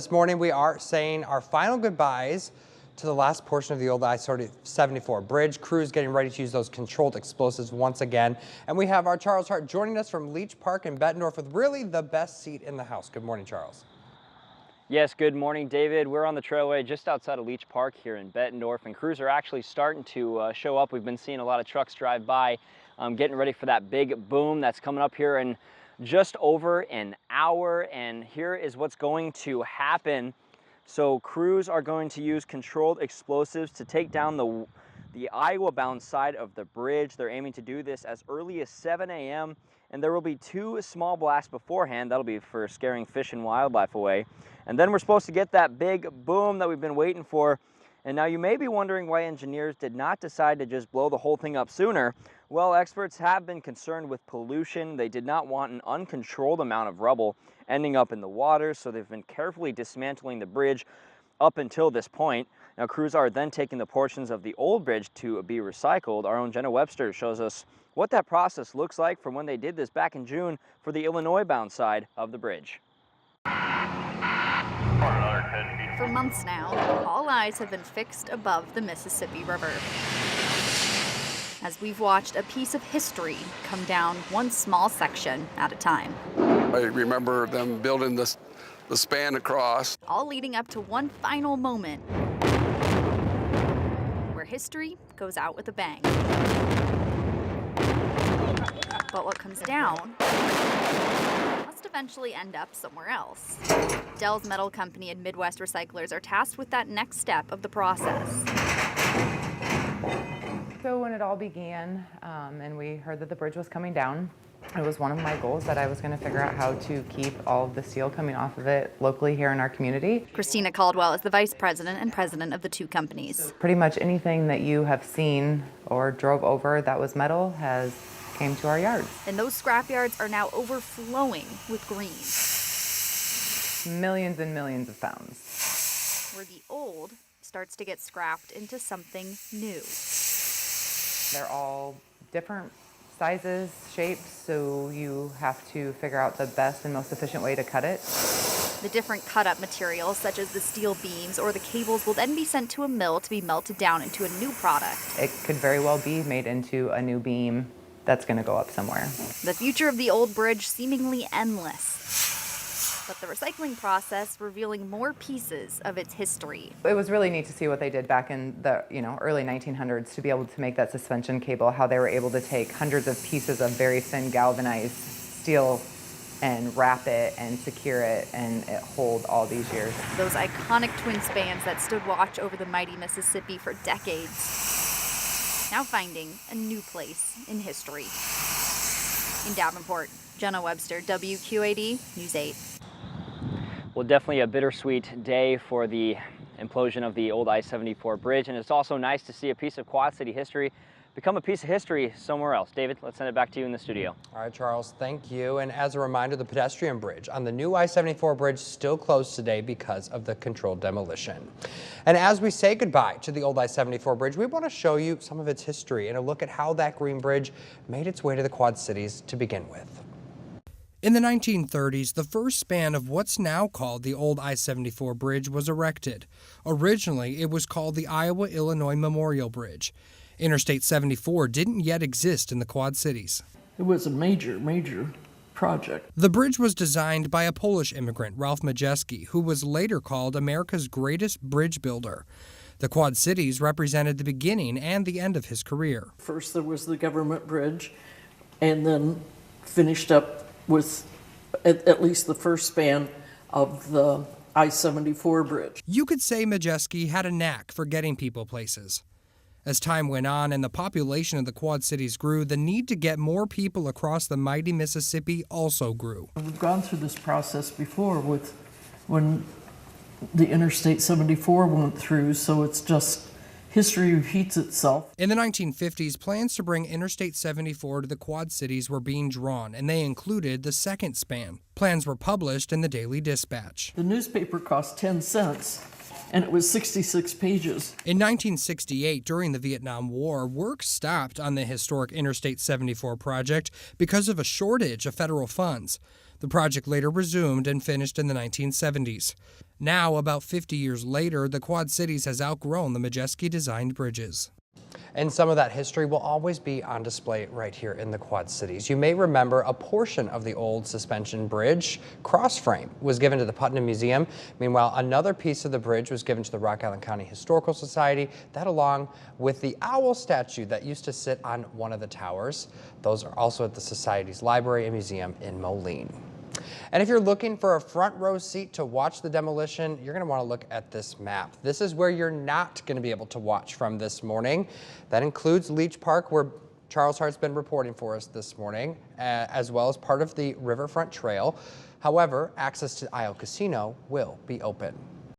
This morning we are saying our final goodbyes to the last portion of the old I-74 bridge. Crews getting ready to use those controlled explosives once again. And we have our Charles Hart joining us from Leach Park in Bettendorf with really the best seat in the house. Good morning, Charles. Yes, good morning, David. We're on the trailway just outside of Leach Park here in Bettendorf, and crews are actually starting to show up. We've been seeing a lot of trucks drive by, getting ready for that big boom that's coming up here in just over an hour. And here is what's going to happen. So crews are going to use controlled explosives to take down the Iowa-bound side of the bridge. They're aiming to do this as early as 7 a.m. and there will be 2 small blasts beforehand. That'll be for scaring fish and wildlife away. And then we're supposed to get that big boom that we've been waiting for. And now you may be wondering why engineers did not decide to just blow the whole thing up sooner. Well, experts have been concerned with pollution. They did not want an uncontrolled amount of rubble ending up in the water, so they've been carefully dismantling the bridge up until this point. Now, crews are then taking the portions of the old bridge to be recycled. Our own Jenna Webster shows us what that process looks like from when they did this back in June for the Illinois-bound side of the bridge. For months now, all eyes have been fixed above the Mississippi River, as we've watched a piece of history come down one small section at a time. I remember them building the span across. All leading up to one final moment where history goes out with a bang. But what comes down must eventually end up somewhere else. Dell's Metal Company and Midwest Recyclers are tasked with that next step of the process. So when it all began and we heard that the bridge was coming down, it was one of my goals that I was going to figure out how to keep all of the steel coming off of it locally here in our community. Christina Caldwell is the vice president and president of the two companies. Pretty much anything that you have seen or drove over that was metal has came to our yards. And those scrap yards are now overflowing with green. Millions and millions of pounds. Where the old starts to get scrapped into something new. They're all different sizes, shapes, so you have to figure out the best and most efficient way to cut it. The different cut-up materials, such as the steel beams or the cables, will then be sent to a mill to be melted down into a new product. It could very well be made into a new beam that's going to go up somewhere. The future of the old bridge seemingly endless. But the recycling process revealing more pieces of its history. It was really neat to see what they did back in the early 1900s to be able to make that suspension cable, how they were able to take hundreds of pieces of very thin galvanized steel and wrap it and secure it and it hold all these years. Those iconic twin spans that stood watch over the mighty Mississippi for decades, now finding a new place in history. In Davenport, Jenna Webster, WQAD News 8. Well, definitely a bittersweet day for the implosion of the old I-74 bridge, and it's also nice to see a piece of Quad City history become a piece of history somewhere else. David, let's send it back to you in the studio. All right, Charles, thank you. And as a reminder, the pedestrian bridge on the new I-74 bridge still closed today because of the controlled demolition. And as we say goodbye to the old I-74 bridge, we want to show you some of its history and a look at how that green bridge made its way to the Quad Cities to begin with. In the 1930s, the first span of what's now called the old I-74 bridge was erected. Originally, it was called the Iowa-Illinois Memorial Bridge. Interstate 74 didn't yet exist in the Quad Cities. It was a major project. The bridge was designed by a Polish immigrant, Ralph Majewski, who was later called America's greatest bridge builder. The Quad Cities represented the beginning and the end of his career. First there was the government bridge, and then finished up with at least the first span of the I-74 bridge. You could say Majewski had a knack for getting people places. As time went on and the population of the Quad Cities grew, the need to get more people across the mighty Mississippi also grew. We've gone through this process before with when the Interstate 74 went through, so it's just history repeats itself. In the 1950s, plans to bring Interstate 74 to the Quad Cities were being drawn, and they included the second span. Plans were published in the Daily Dispatch. The newspaper cost 10 cents, and it was 66 pages. In 1968, during the Vietnam War, work stopped on the historic Interstate 74 project because of a shortage of federal funds. The project later resumed and finished in the 1970s. Now, about 50 years later, the Quad Cities has outgrown the Majeski-designed bridges. And some of that history will always be on display right here in the Quad Cities. You may remember a portion of the old suspension bridge cross frame was given to the Putnam Museum. Meanwhile, another piece of the bridge was given to the Rock Island County Historical Society, that along with the owl statue that used to sit on one of the towers. Those are also at the Society's Library and Museum in Moline. And if you're looking for a front row seat to watch the demolition, you're going to want to look at this map. This is where you're not going to be able to watch from this morning. That includes Leach Park, where Charles Hart's been reporting for us this morning, as well as part of the Riverfront Trail. However, access to Isle Casino will be open.